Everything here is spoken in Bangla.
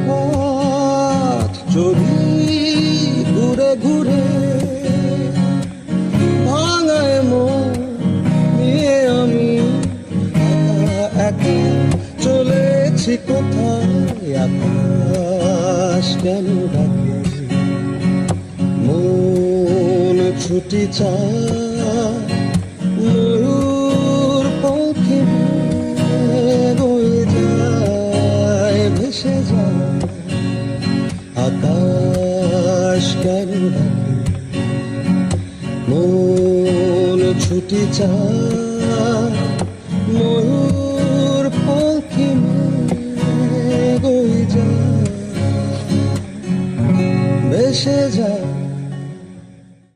পথ যদি ঘুরে ঘুরে ভাঙায় মন নিয়ে আমি একা চলেছি কোথায়, আকাশ কেন ডাকে মন ছুটি চায় ময়ূর পঙ্খে বয়ে যায় ভেসে যায়, আকাশ কেন ডাকে মন ছুটি চায় ময়ূর পঙ্খে বয়ে যায় ভেসে যায়।